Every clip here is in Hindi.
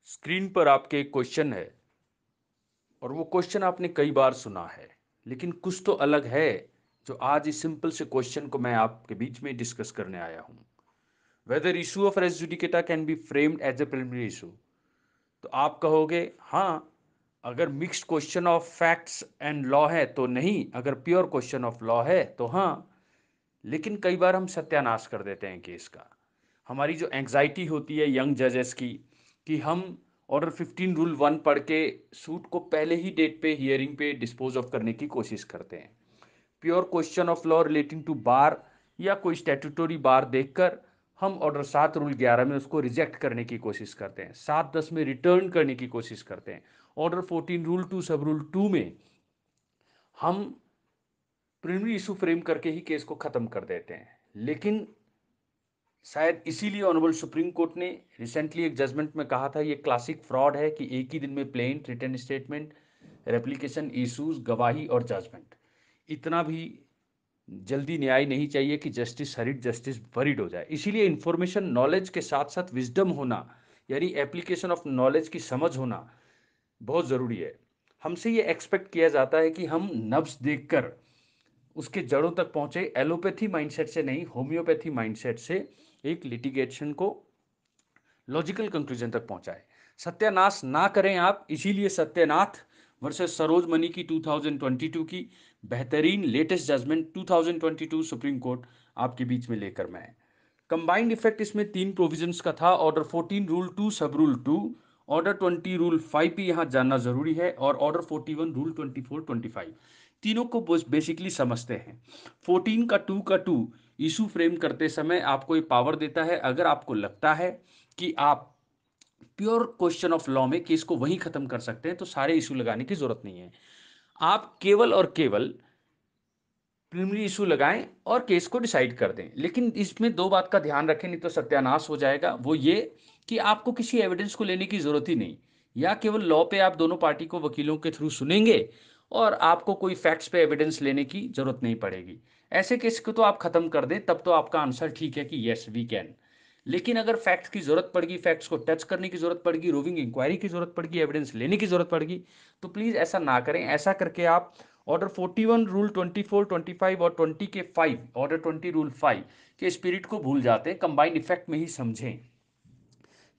स्क्रीन पर आपके एक क्वेश्चन है और वो क्वेश्चन आपने कई बार सुना है, लेकिन कुछ तो अलग है जो आज इस सिंपल से क्वेश्चन को मैं आपके बीच में डिस्कस करने आया हूँ। Whether issue of res judicata can be framed as a preliminary issue. तो आप कहोगे हाँ, अगर mixed question of facts and law है तो नहीं, अगर प्योर क्वेश्चन ऑफ लॉ है तो हाँ। लेकिन कई बार हम सत्यानाश कर देते हैं केस का। हमारी जो एंग्जाइटी होती है यंग जजेस की, कि हम ऑर्डर 15 रूल 1 पढ़ के सूट को पहले ही डेट पे हियरिंग पे डिस्पोज ऑफ करने की कोशिश करते हैं। Pure question of law relating to bar या कोई स्टैट्यूटोरी बार देखकर हम ऑर्डर 7 रूल 11 में उसको रिजेक्ट करने की कोशिश करते हैं, 7-10 में रिटर्न करने की कोशिश करते हैं। ऑर्डर 14 रूल 2 सब रूल 2 में हम प्रिलिमिनरी इशू फ्रेम करके ही केस को खत्म कर देते हैं। लेकिन शायद इसीलिए ऑनरेबल सुप्रीम कोर्ट ने रिसेंटली एक जजमेंट में कहा था ये क्लासिक फ्रॉड है कि एक ही दिन में plain written statement, replication, issues, गवाही और जजमेंट। इतना भी जल्दी न्याय नहीं चाहिए कि जस्टिस हरिड जस्टिस वरिड हो जाए। इसीलिए इंफॉर्मेशन नॉलेज के साथ साथ विजडम होना, यानी एप्लीकेशन ऑफ नॉलेज की समझ होना बहुत ज़रूरी है। हमसे ये एक्सपेक्ट किया जाता है कि हम नब्ज देखकर उसके जड़ों तक पहुंचे, एलोपैथी माइंडसेट से नहीं, होम्योपैथी माइंडसेट से एक लिटिगेशन को लॉजिकल कंक्लूजन तक पहुंचाए। सत्यानाश ना करें आप। इसीलिए सत्यनाथ वर्सेस सरोज मनी की 2022 की बेहतरीन लेटेस्ट जजमेंट 2022 सुप्रीम कोर्ट आपके बीच में लेकर मैं आया। कंबाइंड इफेक्ट इसमें 3 प्रोविजंस का था। ऑर्डर 14 रूल 2 सब रूल 2, ऑर्डर 20 रूल 5 भी यहां जानना जरूरी है, और ऑर्डर 41 रूल 24 25। तीनों को बेसिकली समझते हैं। 14 का 2 का 2 इशू फ्रेम करते समय आपको ये पावर देता है, अगर आपको लगता है कि आप प्योर क्वेश्चन ऑफ लॉ में केस को वहीं खत्म कर सकते हैं तो सारे इशू लगाने की जरूरत नहीं है। आप केवल और केवल प्रिलिमिनरी इशू लगाएं और केस को डिसाइड कर दें। लेकिन इसमें दो बात का ध्यान रखें, नहीं तो सत्यानाश हो जाएगा। वो ये कि आपको किसी एविडेंस को लेने की जरूरत ही नहीं, या केवल लॉ पे आप दोनों पार्टी को वकीलों के थ्रू सुनेंगे और आपको कोई फैक्ट्स पे एविडेंस लेने की जरूरत नहीं पड़ेगी। ऐसे केस को तो आप खत्म कर दें, तब तो आपका आंसर ठीक है कि यस वी कैन। लेकिन अगर फैक्ट्स की जरूरत पड़गी, फैक्ट्स को टच करने की जरूरत पड़गी, रोविंग इंक्वायरी की जरूरत पड़गी, एविडेंस लेने की जरूरत पड़गी, तो प्लीज ऐसा ना करें। ऐसा करके आप ऑर्डर 41 रूल 24 25 और 20 के 5, ऑर्डर 20 रूल 5 के स्पिरिट को भूल जाते हैं, कंबाइंड इफेक्ट में ही समझें।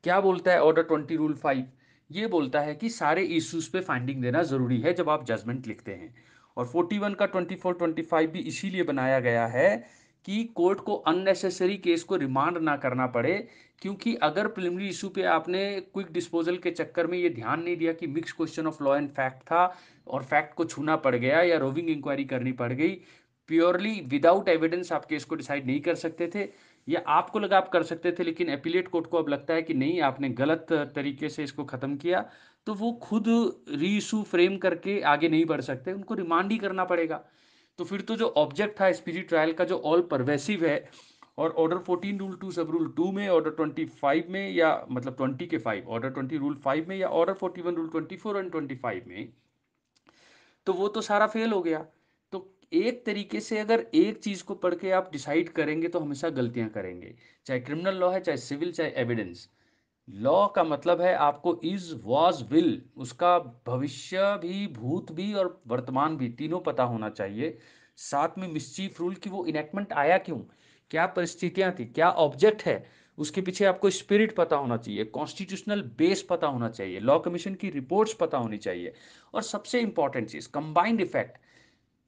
क्या बोलता है ऑर्डर 20 रूल 5? ये बोलता है कि सारे इश्यूज पे फाइंडिंग देना जरूरी है जब आप जजमेंट लिखते हैं। और 41 का 24 25 भी इसीलिए बनाया गया है कि कोर्ट को अननेसेसरी केस को रिमांड ना करना पड़े। क्योंकि अगर प्रिलिमिनरी इशू पे आपने क्विक डिस्पोजल के चक्कर में ये ध्यान नहीं दिया कि mix question of law and fact था और फैक्ट को छूना पड़ गया या रोविंग इंक्वायरी करनी पड़ गई, प्योरली विदाउट एविडेंस आप केस को डिसाइड नहीं कर सकते थे, या आपको लगा आप कर सकते थे लेकिन एपीलेट कोर्ट को अब लगता है कि नहीं आपने गलत तरीके से इसको खत्म किया, तो वो खुद री इशू फ्रेम करके आगे नहीं बढ़ सकते, उनको रिमांड ही करना पड़ेगा। तो फिर तो जो ऑब्जेक्ट था स्पीडी ट्रायल का, जो ऑल परवेसिव है, और ऑर्डर 14 रूल 2 सब रूल 2 में, ऑर्डर 25 में, या मतलब 20 के 5, ऑर्डर 20 रूल 5 में, या ऑर्डर 41 रूल 24 एंड 25 में, तो वो तो सारा फेल हो गया। तो एक तरीके से अगर एक चीज को पढ़ के आप डिसाइड करेंगे तो हमेशा गलतियां करेंगे, चाहे क्रिमिनल लॉ है, चाहे सिविल, चाहे एविडेंस। लॉ का मतलब है आपको इज वॉज विल, उसका भविष्य भी, भूत भी और वर्तमान भी, तीनों पता होना चाहिए। साथ में मिसचीफ रूल की वो इनेक्टमेंट आया क्यों, क्या परिस्थितियां थी, क्या ऑब्जेक्ट है, उसके पीछे आपको स्पिरिट पता होना चाहिए, कॉन्स्टिट्यूशनल बेस पता होना चाहिए, लॉ कमीशन की रिपोर्ट्स पता होनी चाहिए। और सबसे इंपॉर्टेंट चीज कंबाइंड इफेक्ट।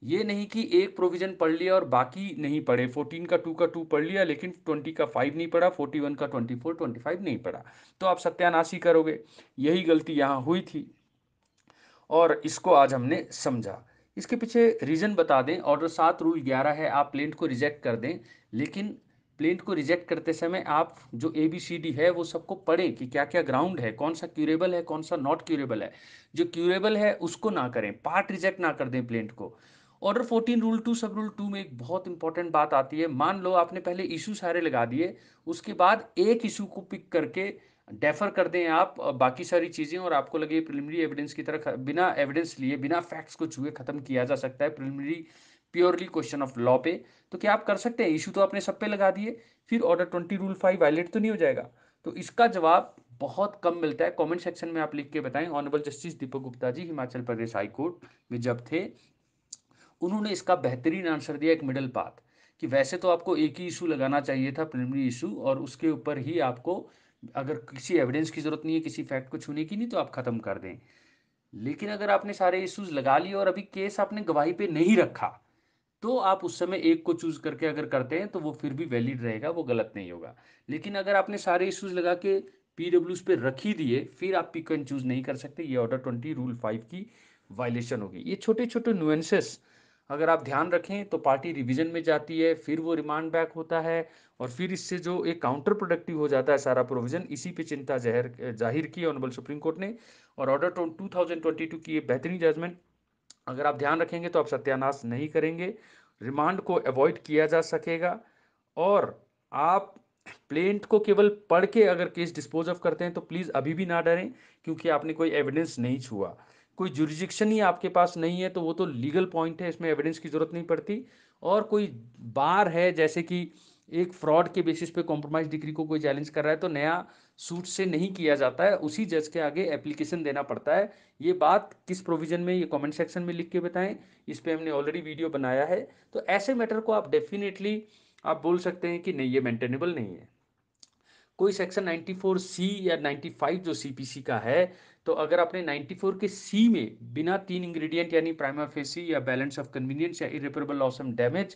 ये नहीं कि एक प्रोविजन पढ़ लिया और बाकी नहीं पढ़े, 14 का 2 का 2 पढ़ लिया लेकिन 20 का 5 नहीं पढ़ा, 41 का 24 25 नहीं पढ़ा, तो आप सत्यानाशी करोगे। यही गलती यहाँ हुई थी और इसको आज हमने समझा। इसके पीछे रीजन बता दें, ऑर्डर 7 रूल 11 है आप प्लेंट को रिजेक्ट कर दें, लेकिन प्लेंट को रिजेक्ट करते समय आप जो ABCD है वो सबको पढ़ें कि क्या क्या ग्राउंड है, कौन सा क्यूरेबल है, कौन सा नॉट क्यूरेबल है। जो क्यूरेबल है उसको ना करें, पार्ट रिजेक्ट ना कर दें प्लेंट को। ऑर्डर 14 रूल 2 सब रूल 2 में एक बहुत इंपॉर्टेंट बात आती है। मान लो आपने पहले इशू सारे लगा दिए, उसके बाद एक इशू को पिक करके डेफर कर दें आप बाकी सारी चीजें, और आपको लगे प्रिलिमिनरी एविडेंस की तरह बिना एविडेंस लिए, बिना फैक्ट्स को छुए खत्म किया जा सकता है preliminary purely question of law पे, तो क्या आप कर सकते हैं? इशू तो आपने सब पे लगा दिए, फिर ऑर्डर 20 रूल 5 वायलेट तो नहीं हो जाएगा? तो इसका जवाब बहुत कम मिलता है। कमेंट सेक्शन में आप लिख के बताएं। Honourable justice Deepak Gupta ji Himachal Pradesh high court में जब थे, उन्होंने इसका बेहतरीन आंसर दिया, एक मिडल पाथ, कि वैसे तो आपको एक ही इशू लगाना चाहिए था, प्रिलिमिनरी इशू, और उसके ऊपर ही आपको, अगर किसी एविडेंस की जरूरत नहीं है, किसी फैक्ट को छूने की नहीं, तो आप खत्म कर दें। लेकिन अगर आपने सारे इश्यूज लगा लिए और अभी केस आपने गवाही पे नहीं रखा, तो आप उस समय एक को चूज करके अगर करते हैं तो वो फिर भी वैलिड रहेगा, वो गलत नहीं होगा। लेकिन अगर आपने सारे इश्यूज लगा के पीडब्ल्यूज पे रख ही दिए, फिर आप पिक एंड चूज नहीं कर सकते। ये ऑर्डर 20 रूल 5 की वायलेशन होगी। ये छोटे छोटे नुएंसेस अगर आप ध्यान रखें तो पार्टी रिवीजन में जाती है, फिर वो रिमांड बैक होता है, और फिर इससे जो एक काउंटर प्रोडक्टिव हो जाता है सारा प्रोविजन। इसी पे चिंता जाहिर की ऑनरेबल सुप्रीम कोर्ट ने। और ऑर्डर 2022 की ये बेहतरीन जजमेंट अगर आप ध्यान रखेंगे तो आप सत्यानाश नहीं करेंगे, रिमांड को अवॉइड किया जा सकेगा, और आप प्लेंट को केवल पढ़ के अगर केस डिस्पोज ऑफ करते हैं तो प्लीज़ अभी भी ना डरें, क्योंकि आपने कोई एविडेंस नहीं छुआ, कोई जुरिडिक्शन ही आपके पास नहीं है, तो वो तो लीगल पॉइंट है, इसमें एविडेंस की जरूरत नहीं पड़ती। और कोई बार है, जैसे कि एक फ्रॉड के बेसिस पे कॉम्प्रोमाइज डिग्री को कोई चैलेंज कर रहा है, तो नया सूट से नहीं किया जाता है, उसी जज के आगे एप्लीकेशन देना पड़ता है। ये बात किस प्रोविजन में, ये कमेंट सेक्शन में लिख के बताएं, इस पे हमने ऑलरेडी वीडियो बनाया है। तो ऐसे मैटर को आप डेफिनेटली आप बोल सकते हैं कि नहीं, ये मेंटेनेबल नहीं है। कोई सेक्शन 94 सी या 95 जो सीपीसी का है, तो अगर आपने 94 के सी में बिना 3 इंग्रेडिएंट यानी प्राइमा फेसी या बैलेंस ऑफ कन्वीनियंस या इरेपरेबल लॉस एंड डैमेज,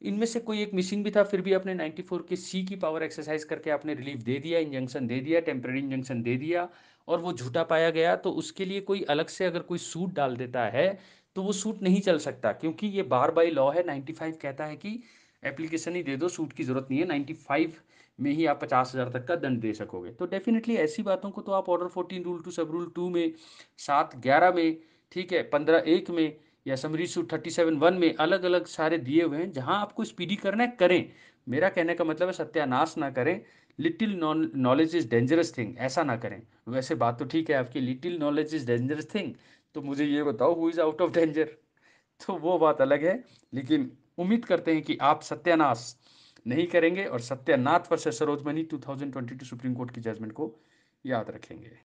इनमें से कोई एक मिसिंग भी था, फिर भी आपने 94 के सी की पावर एक्सरसाइज करके आपने रिलीफ दे दिया, इंजंक्शन दे दिया, टेम्पररी इंजंक्शन दे दिया, और वो झूठा पाया गया, तो उसके लिए कोई अलग से अगर कोई सूट डाल देता है तो वो सूट नहीं चल सकता, क्योंकि ये बार बाई लॉ है। 95 कहता है कि एप्लीकेशन ही दे दो, सूट की जरूरत नहीं है। 95 में ही आप 50,000 तक का दंड दे सकोगे। तो डेफिनेटली ऐसी बातों को तो आप ऑर्डर 14 रूल 2 सब रूल 2 में, 7/11 में, ठीक है, 15/1 में, या समरी सूट 37/1 में अलग अलग सारे दिए हुए हैं। जहां आपको स्पीडी करना है करें, मेरा कहने का मतलब है सत्यानाश ना करें। Little knowledge is dangerous thing, ऐसा ना करें। वैसे बात तो ठीक है आपकी, little knowledge is dangerous thing, तो मुझे ये बताओ who is out of danger, तो वो बात अलग है। लेकिन उम्मीद करते हैं कि आप सत्यानाश नहीं करेंगे और सत्यानाथ वर्सेस सरोजमनी 2022 सुप्रीम कोर्ट की जजमेंट को याद रखेंगे।